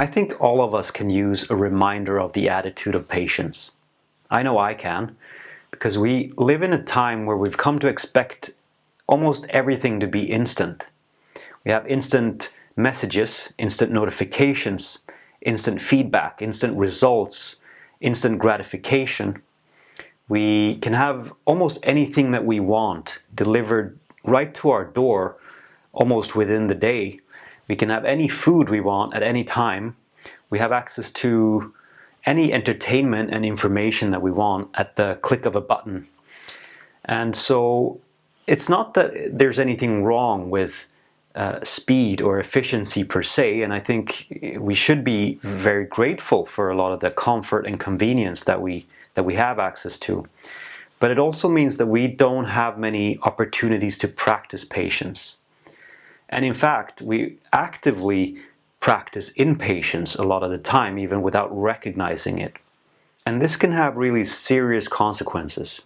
I think all of us can use a reminder of the attitude of patience. I know I can, because we live in a time where we've come to expect almost everything to be instant. We have instant messages, instant notifications, instant feedback, instant results, instant gratification. We can have almost anything that we want delivered right to our door almost within the day. We can have any food we want at any time. We have access to any entertainment and information that we want at the click of a button. And so it's not that there's anything wrong with speed or efficiency per se, and I think we should be very grateful for a lot of the comfort and convenience that we have access to. But it also means that we don't have many opportunities to practice patience. And in fact, we actively practice impatience a lot of the time, even without recognizing it. And this can have really serious consequences.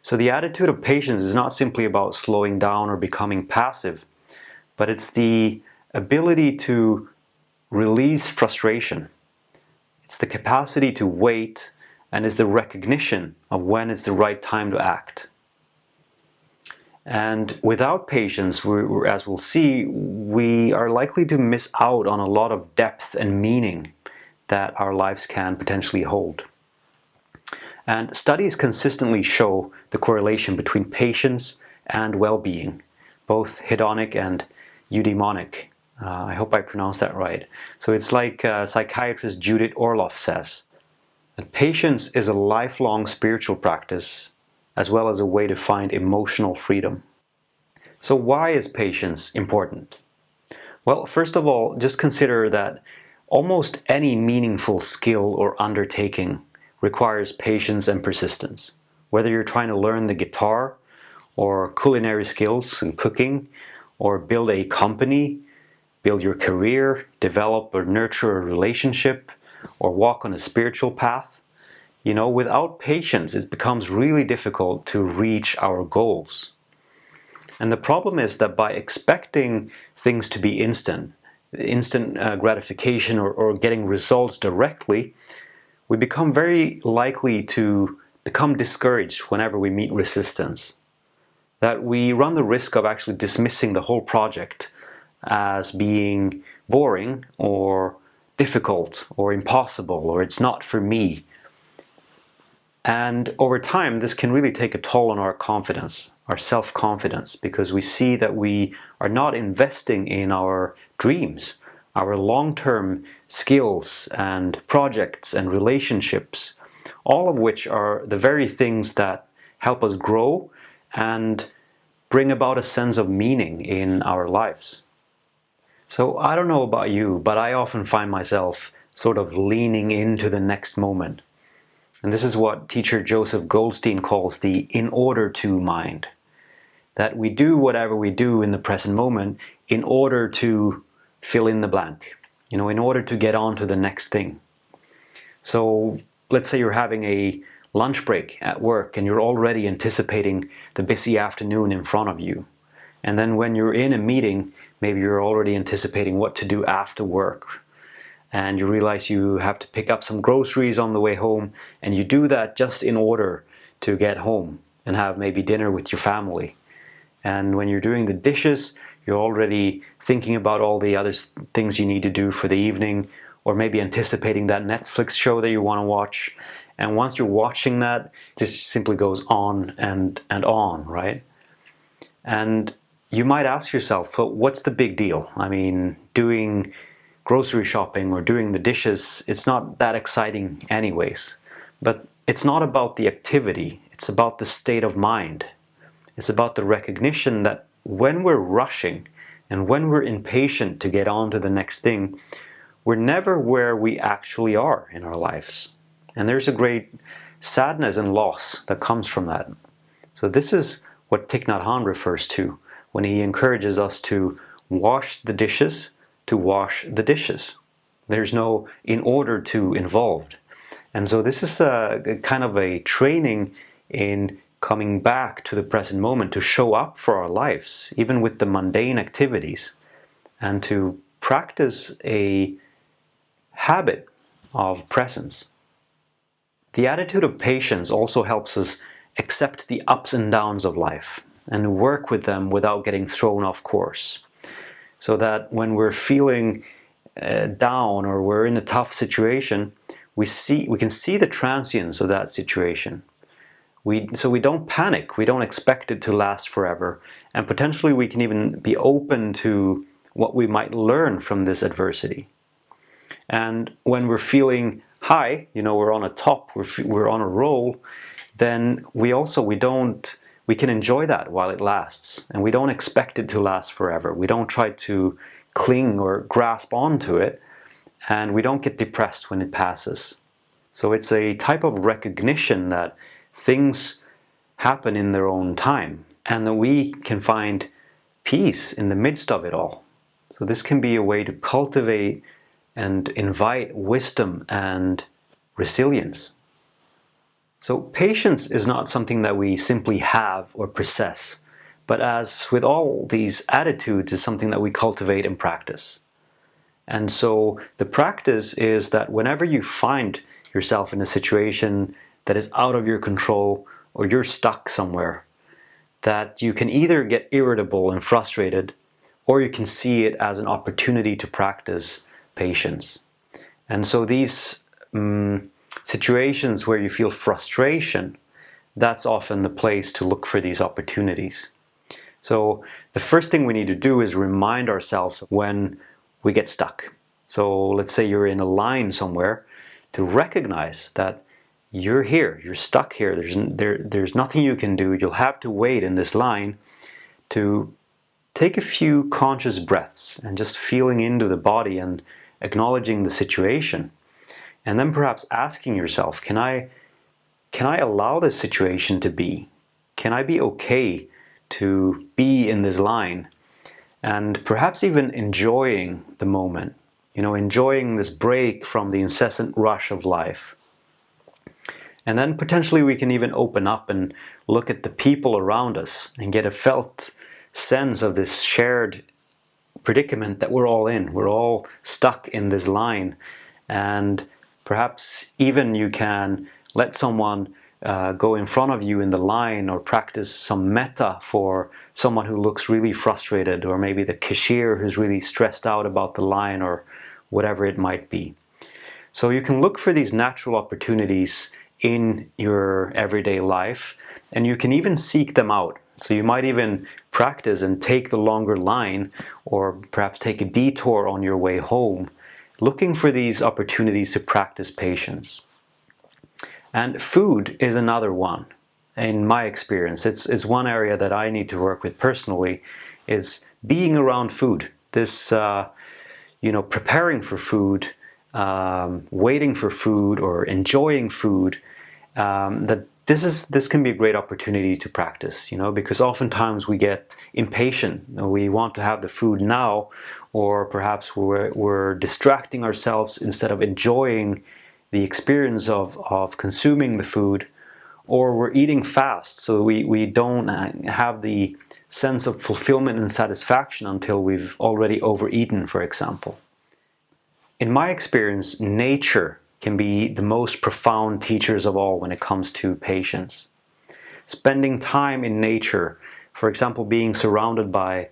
So the attitude of patience is not simply about slowing down or becoming passive, but it's the ability to release frustration. It's the capacity to wait, and it's the recognition of when it's the right time to act. And without patience, as we'll see, we are likely to miss out on a lot of depth and meaning that our lives can potentially hold. And studies consistently show the correlation between patience and well-being, both hedonic and eudaimonic. I hope I pronounced that right. So it's like psychiatrist Judith Orloff says, that patience is a lifelong spiritual practice, as well as a way to find emotional freedom. So why is patience important? Well, first of all, just consider that almost any meaningful skill or undertaking requires patience and persistence. Whether you're trying to learn the guitar, or culinary skills and cooking, or build a company, build your career, develop or nurture a relationship, or walk on a spiritual path, without patience, it becomes really difficult to reach our goals. And the problem is that by expecting things to be instant gratification or getting results directly, we become very likely to become discouraged whenever we meet resistance. That we run the risk of actually dismissing the whole project as being boring or difficult or impossible, or it's not for me. And over time, this can really take a toll on our confidence, our self-confidence, because we see that we are not investing in our dreams, our long-term skills and projects and relationships, all of which are the very things that help us grow and bring about a sense of meaning in our lives. So I don't know about you, but I often find myself sort of leaning into the next moment. And this is what teacher Joseph Goldstein calls the in order to mind. That we do whatever we do in the present moment in order to fill in the blank, in order to get on to the next thing. So let's say you're having a lunch break at work and you're already anticipating the busy afternoon in front of you. And then when you're in a meeting, maybe you're already anticipating what to do after work. And you realize you have to pick up some groceries on the way home, and you do that just in order to get home and have maybe dinner with your family. And when you're doing the dishes, you're already thinking about all the other things you need to do for the evening, or maybe anticipating that Netflix show that you want to watch. And once you're watching that, this simply goes on and on, right? And you might ask yourself, well, what's the big deal? I mean, doing grocery shopping or doing the dishes, it's not that exciting anyways. But it's not about the activity, it's about the state of mind. It's about the recognition that when we're rushing and when we're impatient to get on to the next thing, we're never where we actually are in our lives. And there's a great sadness and loss that comes from that. So this is what Thich Nhat Hanh refers to when he encourages us to wash the dishes, to wash the dishes. There's no in order to involved. And so this is a kind of a training in coming back to the present moment, to show up for our lives, even with the mundane activities, and to practice a habit of presence. The attitude of patience also helps us accept the ups and downs of life and work with them without getting thrown off course. So that when we're feeling down or we're in a tough situation, we can see the transience of that situation. So we don't panic, we don't expect it to last forever, and potentially we can even be open to what we might learn from this adversity. And when we're feeling high, we're on a top, we're on a roll, then we can enjoy that while it lasts, and we don't expect it to last forever. We don't try to cling or grasp onto it, and we don't get depressed when it passes. So it's a type of recognition that things happen in their own time, and that we can find peace in the midst of it all. So this can be a way to cultivate and invite wisdom and resilience. So patience is not something that we simply have or possess, but as with all these attitudes, is something that we cultivate and practice. And so the practice is that whenever you find yourself in a situation that is out of your control or you're stuck somewhere, that you can either get irritable and frustrated, or you can see it as an opportunity to practice patience. And so these situations where you feel frustration, that's often the place to look for these opportunities. So the first thing we need to do is remind ourselves when we get stuck. So let's say you're in a line somewhere, to recognize that you're here, you're stuck here, there's nothing you can do, you'll have to wait in this line, to take a few conscious breaths and just feeling into the body and acknowledging the situation. And then perhaps asking yourself, can I allow this situation to be? Can I be okay to be in this line? And perhaps even enjoying the moment, enjoying this break from the incessant rush of life. And then potentially we can even open up and look at the people around us and get a felt sense of this shared predicament that we're all in. We're all stuck in this line. And perhaps even you can let someone go in front of you in the line, or practice some metta for someone who looks really frustrated, or maybe the cashier who's really stressed out about the line, or whatever it might be. So you can look for these natural opportunities in your everyday life, and you can even seek them out. So you might even practice and take the longer line, or perhaps take a detour on your way home, looking for these opportunities to practice patience. And food is another one. In my experience, it's one area that I need to work with personally, is being around food. This, preparing for food, waiting for food, or enjoying food, that this can be a great opportunity to practice, because oftentimes we get impatient. We want to have the food now, or perhaps we're distracting ourselves instead of enjoying the experience of consuming the food, or we're eating fast, so we don't have the sense of fulfillment and satisfaction until we've already overeaten, for example. In my experience, nature can be the most profound teachers of all when it comes to patience. Spending time in nature, for example, being surrounded by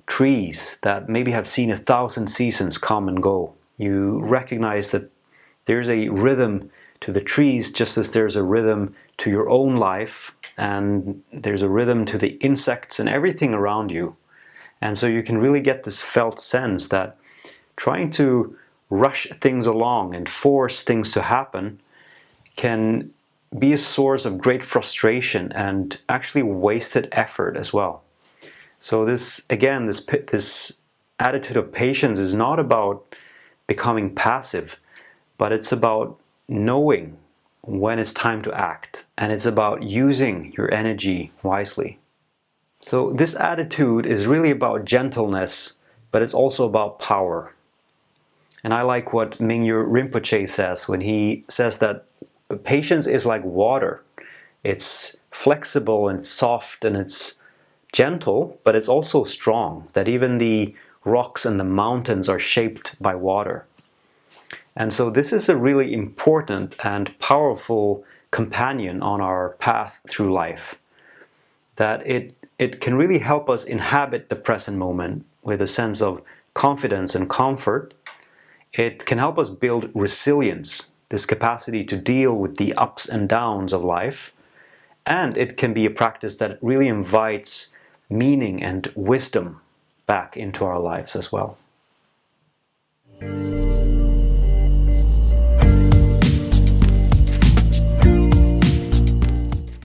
trees that maybe have seen 1,000 seasons come and go. You recognize that there's a rhythm to the trees, just as there's a rhythm to your own life, and there's a rhythm to the insects and everything around you. And so you can really get this felt sense that trying to rush things along and force things to happen can be a source of great frustration and actually wasted effort as well. So this attitude of patience is not about becoming passive, but it's about knowing when it's time to act, and it's about using your energy wisely. So this attitude is really about gentleness, but it's also about power. And I like what Mingyur Rinpoche says when he says that patience is like water. It's flexible and soft and it's gentle, but it's also strong, that even the rocks and the mountains are shaped by water. And so this is a really important and powerful companion on our path through life, that it can really help us inhabit the present moment with a sense of confidence and comfort. It can help us build resilience, this capacity to deal with the ups and downs of life. And it can be a practice that really invites meaning and wisdom back into our lives as well.